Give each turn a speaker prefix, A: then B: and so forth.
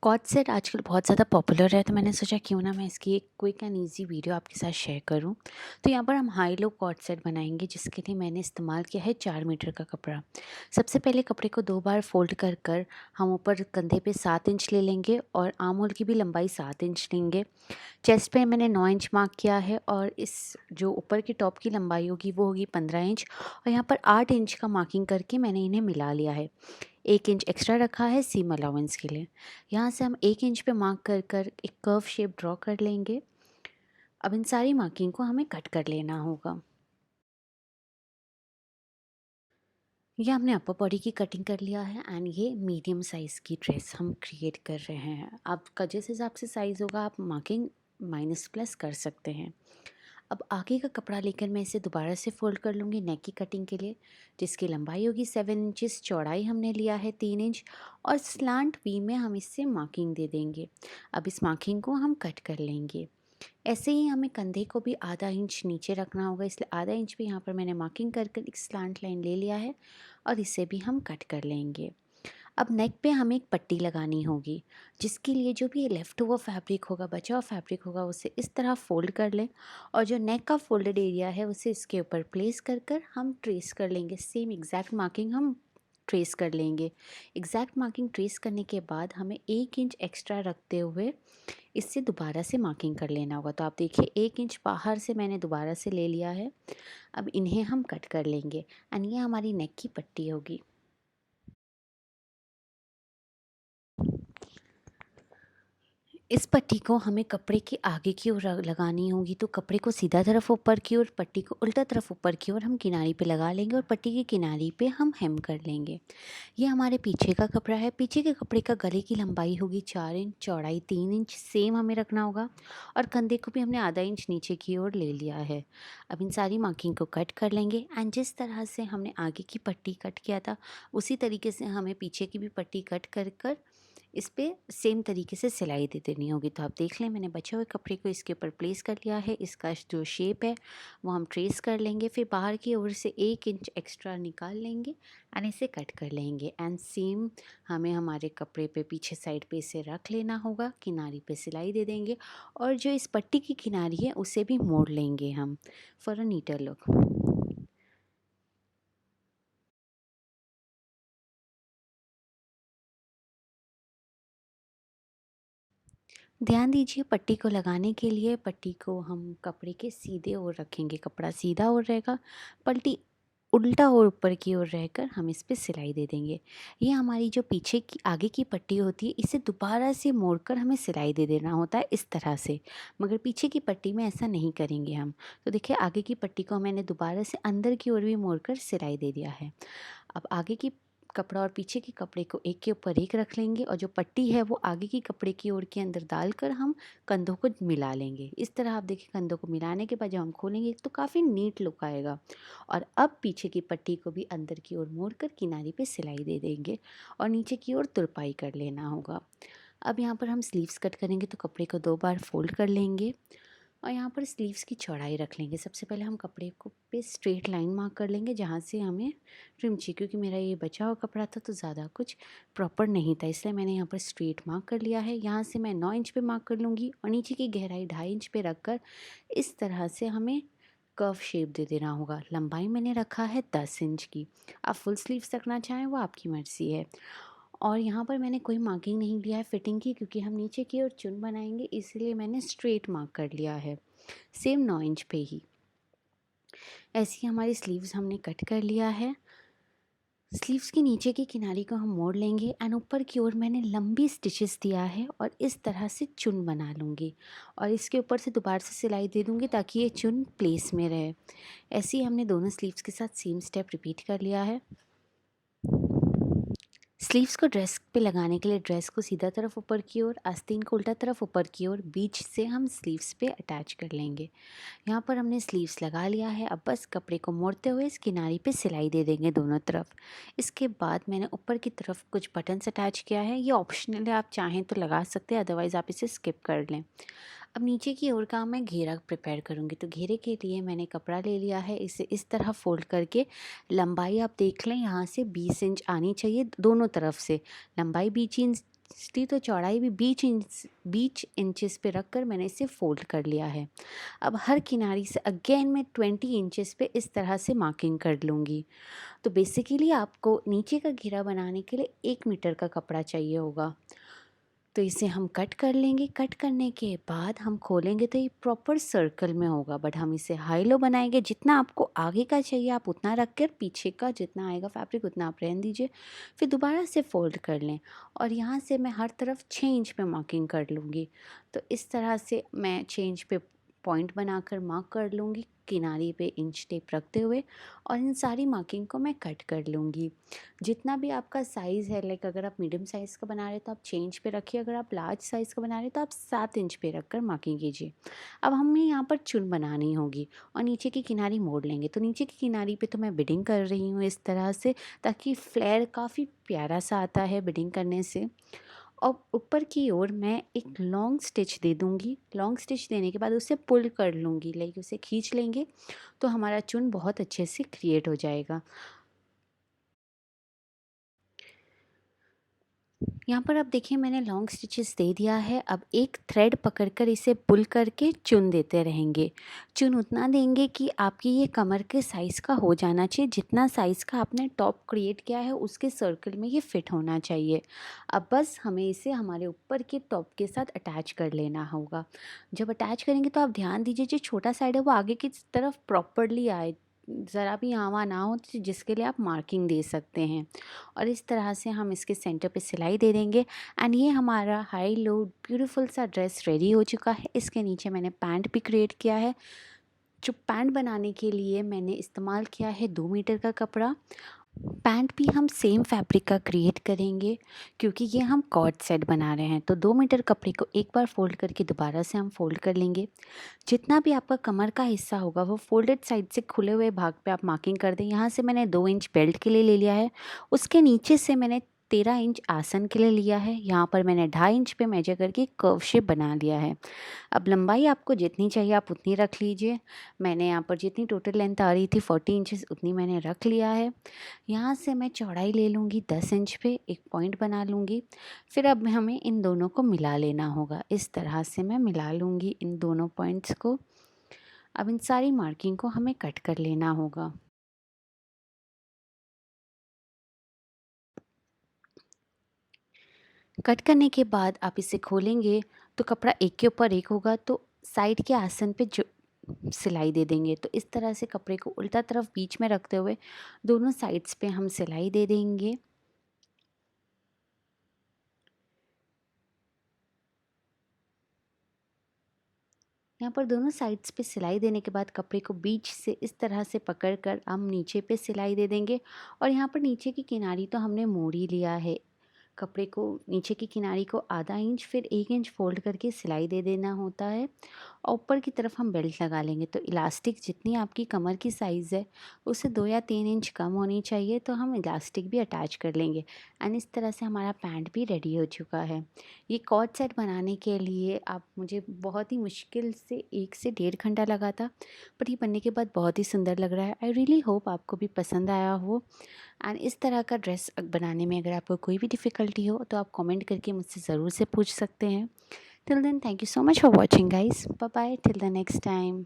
A: Cord set आजकल बहुत ज़्यादा पॉपुलर है, तो मैंने सोचा क्यों ना मैं इसकी एक क्विक एंड ईजी वीडियो आपके साथ शेयर करूं। तो यहाँ पर हम हाई लो कॉर्ड सेट बनाएंगे, जिसके लिए मैंने इस्तेमाल किया है 4 मीटर का कपड़ा। सबसे पहले कपड़े को 2 बार फोल्ड कर कर हम ऊपर कंधे पे 7 इंच ले लेंगे और आर्म होल की भी लंबाई 7 इंच लेंगे। चेस्ट पे मैंने 9 इंच मार्क किया है और इस जो ऊपर की टॉप की लंबाई होगी वो होगी 15 इंच, और यहाँ पर 8 इंच का मार्किंग करके मैंने इन्हें मिला लिया है। 1 इंच एक्स्ट्रा रखा है सीम अलाउंस के लिए। यहाँ से हम 1 इंच पे मार्क कर कर एक कर्व शेप ड्रॉ कर लेंगे। अब इन सारी मार्किंग को हमें कट कर लेना होगा। ये हमने अपर बॉडी की कटिंग कर लिया है एंड ये मीडियम साइज़ की ड्रेस हम क्रिएट कर रहे हैं। आपका जिस हिसाब से साइज़ होगा आप मार्किंग माइनस प्लस कर सकते हैं। अब आगे का कपड़ा लेकर मैं इसे दोबारा से फोल्ड कर लूँगी नेक की कटिंग के लिए, जिसकी लंबाई होगी 7 इंचेस, चौड़ाई हमने लिया है 3 इंच, और स्लांट वी में हम इससे मार्किंग दे देंगे। अब इस मार्किंग को हम कट कर लेंगे। ऐसे ही हमें कंधे को भी आधा इंच नीचे रखना होगा, इसलिए आधा इंच पे यहाँ पर मैंने मार्किंग कर कर एक स्लांट लाइन ले लिया है और इसे भी हम कट कर लेंगे। अब नेक पे हमें एक पट्टी लगानी होगी, जिसके लिए जो भी लेफ़्ट ओवर फैब्रिक होगा, बचा हुआ फैब्रिक होगा, उसे इस तरह फ़ोल्ड कर लें और जो नेक का फ़ोल्डेड एरिया है उसे इसके ऊपर प्लेस कर कर हम ट्रेस कर लेंगे। सेम एग्जैक्ट मार्किंग हम ट्रेस कर लेंगे। एग्जैक्ट मार्किंग ट्रेस करने के बाद हमें 1 इंच एक्स्ट्रा रखते हुए इससे दोबारा से मार्किंग कर लेना होगा। तो आप देखिए 1 इंच बाहर से मैंने दोबारा से ले लिया है। अब इन्हें हम कट कर लेंगे एंड ये हमारी नेक की पट्टी होगी। इस पट्टी को हमें कपड़े के आगे की ओर लगानी होगी, तो कपड़े को सीधा तरफ ऊपर की ओर, पट्टी को उल्टा तरफ ऊपर की ओर हम किनारी पे लगा लेंगे और पट्टी की किनारी पे हम हेम कर लेंगे। ये हमारे पीछे का कपड़ा है। पीछे के कपड़े का गले की लंबाई होगी 4 इंच, चौड़ाई 3 इंच सेम हमें रखना होगा, और कंधे को भी हमने आधा इंच नीचे की ओर ले लिया है। अब इन सारी मार्किंग को कट कर लेंगे एंड जिस तरह से हमने आगे की पट्टी कट किया था उसी तरीके से हमें पीछे की भी पट्टी कट कर कर इस पे सेम तरीके से सिलाई दे देनी होगी। तो आप देख लें मैंने बचे हुए कपड़े को इसके ऊपर प्लेस कर लिया है। इसका जो शेप है वो हम ट्रेस कर लेंगे, फिर बाहर की ओर से 1 इंच एक्स्ट्रा निकाल लेंगे एंड इसे कट कर लेंगे। एंड सेम हमें हमारे कपड़े पे पीछे साइड पे इसे रख लेना होगा, किनारी पे सिलाई दे देंगे और जो इस पट्टी की किनारी है उसे भी मोड़ लेंगे हम फॉर अ नीटर लुक। ध्यान दीजिए पट्टी को लगाने के लिए पट्टी को हम कपड़े के सीधे ओर रखेंगे, कपड़ा सीधा ओर रहेगा, पट्टी उल्टा और ऊपर की ओर रहकर हम इस पे सिलाई दे देंगे। ये हमारी जो पीछे की आगे की पट्टी होती है इसे दोबारा से मोड़कर हमें सिलाई दे देना होता है इस तरह से, मगर पीछे की पट्टी में ऐसा नहीं करेंगे हम। तो देखिए आगे की पट्टी को मैंने दोबारा से अंदर की ओर भी मोड़कर सिलाई दे दिया है। अब आगे की कपड़ा और पीछे के कपड़े को एक के ऊपर एक रख लेंगे और जो पट्टी है वो आगे की कपड़े की ओर के अंदर डालकर हम कंधों को मिला लेंगे। इस तरह आप देखिए कंधों को मिलाने के बाद जब हम खोलेंगे तो काफ़ी नीट लुक आएगा। और अब पीछे की पट्टी को भी अंदर की ओर मोड़कर किनारी पे सिलाई दे देंगे और नीचे की ओर तुरपाई कर लेना होगा। अब यहाँ पर हम स्लीव्स कट करेंगे, तो कपड़े को 2 बार फोल्ड कर लेंगे और यहाँ पर स्लीव्स की चौड़ाई रख लेंगे। सबसे पहले हम कपड़े को पे स्ट्रेट लाइन मार्क कर लेंगे जहाँ से हमें ट्रिम चाहिए, क्योंकि मेरा ये बचा हुआ कपड़ा था तो ज़्यादा कुछ प्रॉपर नहीं था, इसलिए मैंने यहाँ पर स्ट्रेट मार्क कर लिया है। यहाँ से मैं 9 इंच पे मार्क कर लूँगी और नीचे की गहराई 2.5 इंच पे रख कर इस तरह से हमें कर्व शेप दे देना होगा। लंबाई मैंने रखा है 10 इंच की। आप फुल स्लीव्स रखना चाहें वो आपकी मर्ज़ी है। और यहाँ पर मैंने कोई मार्किंग नहीं लिया है फिटिंग की, क्योंकि हम नीचे की ओर चुन बनाएंगे, इसलिए मैंने स्ट्रेट मार्क कर लिया है सेम 9 इंच पे ही। ऐसी हमारी स्लीव्स हमने कट कर लिया है। स्लीव्स के नीचे की किनारी को हम मोड़ लेंगे एंड ऊपर की ओर मैंने लंबी स्टिचेस दिया है और इस तरह से चुन बना लूँगी और इसके ऊपर से दोबारा से सिलाई दे दूँगी ताकि ये चुन प्लेस में रहे। ऐसे ही हमने दोनों स्लीव्स के साथ सेम स्टेप रिपीट कर लिया है। स्लीव्स को ड्रेस पे लगाने के लिए ड्रेस को सीधा तरफ ऊपर की ओर, आस्तीन को उल्टा तरफ ऊपर की ओर, बीच से हम स्लीव्स पे अटैच कर लेंगे। यहाँ पर हमने स्लीव्स लगा लिया है। अब बस कपड़े को मोड़ते हुए इस किनारी पे सिलाई दे देंगे दोनों तरफ। इसके बाद मैंने ऊपर की तरफ कुछ बटन्स अटैच किया है, ये ऑप्शनल है, आप चाहें तो लगा सकते हैं, अदरवाइज़ आप इसे स्किप कर लें। अब नीचे की ओर का मैं घेरा प्रिपेयर करूँगी, तो घेरे के लिए मैंने कपड़ा ले लिया है, इसे इस तरह फोल्ड करके लंबाई आप देख लें यहाँ से 20 इंच आनी चाहिए दोनों तरफ से। लंबाई 20 इंच तो चौड़ाई भी 20 इंचेस पे रख कर मैंने इसे फ़ोल्ड कर लिया है। अब हर किनारी से अगेन मैं 20 इंचेस पे इस तरह से मार्किंग कर लूँगी। तो बेसिकली आपको नीचे का घेरा बनाने के लिए 1 मीटर का कपड़ा चाहिए होगा। तो इसे हम कट कर लेंगे। कट करने के बाद हम खोलेंगे तो ये प्रॉपर सर्कल में होगा, बट हम इसे हाई लो बनाएंगे। जितना आपको आगे का चाहिए आप उतना रख कर पीछे का जितना आएगा फैब्रिक उतना आप रहने दीजिए। फिर दोबारा से फ़ोल्ड कर लें और यहाँ से मैं हर तरफ 6 इंच पे मार्किंग कर लूँगी। तो इस तरह से मैं 6 इंच पे पॉइंट बनाकर मार्क कर लूँगी किनारे पे इंच टेप रखते हुए, और इन सारी मार्किंग को मैं कट कर लूँगी। जितना भी आपका साइज़ है, लाइक अगर आप मीडियम साइज़ का बना रहे हैं तो आप 6 इंच पे रखिए, अगर आप लार्ज साइज़ का बना रहे हैं तो आप 7 इंच पे रख कर मार्किंग कीजिए। अब हमें यहाँ पर चुन बनानी होगी और नीचे की किनारी मोड़ लेंगे। तो नीचे की किनारी पे तो मैं बिडिंग कर रही हूँ इस तरह से, ताकि फ्लेयर काफ़ी प्यारा सा आता है बिडिंग करने से। और ऊपर की ओर मैं एक लॉन्ग स्टिच दे दूँगी। लॉन्ग स्टिच देने के बाद उसे पुल कर लूँगी, लाइक उसे खींच लेंगे तो हमारा चुन बहुत अच्छे से क्रिएट हो जाएगा। यहाँ पर आप देखिए मैंने लॉन्ग स्टिचेस दे दिया है। अब एक थ्रेड पकड़कर इसे पुल करके चुन देते रहेंगे। चुन उतना देंगे कि आपकी ये कमर के साइज़ का हो जाना चाहिए, जितना साइज़ का आपने टॉप क्रिएट किया है उसके सर्कल में ये फिट होना चाहिए। अब बस हमें इसे हमारे ऊपर के टॉप के साथ अटैच कर लेना होगा। जब अटैच करेंगे तो आप ध्यान दीजिए जो छोटा साइड है वो आगे की तरफ प्रॉपरली आए, ज़रा भी यहाँ वहाँ ना हो, जिसके लिए आप मार्किंग दे सकते हैं। और इस तरह से हम इसके सेंटर पे सिलाई दे देंगे। एंड ये हमारा हाई लो ब्यूटीफुल सा ड्रेस रेडी हो चुका है। इसके नीचे मैंने पैंट भी क्रिएट किया है। जो पैंट बनाने के लिए मैंने इस्तेमाल किया है 2 मीटर का कपड़ा। पैंट भी हम सेम फैब्रिक का क्रिएट करेंगे क्योंकि ये हम कॉर्ड सेट बना रहे हैं। तो 2 मीटर कपड़े को एक बार फ़ोल्ड करके दोबारा से हम फ़ोल्ड कर लेंगे। जितना भी आपका कमर का हिस्सा होगा वो फ़ोल्डेड साइड से खुले हुए भाग पे आप मार्किंग कर दें। यहाँ से मैंने 2 इंच बेल्ट के लिए ले लिया है। उसके नीचे से मैंने 13 इंच आसन के लिए लिया है। यहाँ पर मैंने 2.5 इंच पे मेजर करके कर्व शेप बना लिया है। अब लंबाई आपको जितनी चाहिए आप उतनी रख लीजिए। मैंने यहाँ पर जितनी टोटल लेंथ आ रही थी 40 इंचेस उतनी मैंने रख लिया है। यहाँ से मैं चौड़ाई ले लूँगी 10 इंच पे, एक पॉइंट बना लूँगी। फिर अब हमें इन दोनों को मिला लेना होगा। इस तरह से मैं मिला लूँगी इन दोनों पॉइंट्स को। अब इन सारी मार्किंग को हमें कट कर लेना होगा। कट करने के बाद आप इसे खोलेंगे तो कपड़ा एक के ऊपर एक होगा, तो साइड के आसन पे जो सिलाई दे देंगे। तो इस तरह से कपड़े को उल्टा तरफ बीच में रखते हुए दोनों साइड्स पे हम सिलाई दे देंगे। यहाँ पर दोनों साइड्स पे सिलाई देने के बाद कपड़े को बीच से इस तरह से पकड़कर हम नीचे पे सिलाई दे देंगे। और यहाँ पर नीचे की किनारी तो हमने मोड़ ही लिया है। कपड़े को नीचे की किनारी को आधा इंच फिर 1 इंच फ़ोल्ड करके सिलाई दे देना होता है। और ऊपर की तरफ हम बेल्ट लगा लेंगे। तो इलास्टिक जितनी आपकी कमर की साइज़ है उससे 2 या 3 इंच कम होनी चाहिए, तो हम इलास्टिक भी अटैच कर लेंगे। एंड इस तरह से हमारा पैंट भी रेडी हो चुका है। ये कॉर्ड सेट बनाने के लिए आप मुझे बहुत ही मुश्किल से 1 से 1.5 घंटा लगा था, बट ये बनने के बाद बहुत ही सुंदर लग रहा है। आई रियली होप आपको भी पसंद आया हो। एंड इस तरह का ड्रेस बनाने में अगर आपको कोई भी डिफ़िकल्टी हो तो आप कमेंट करके मुझसे ज़रूर से पूछ सकते हैं। Till then thank you so much for watching guys. Bye bye till the next time.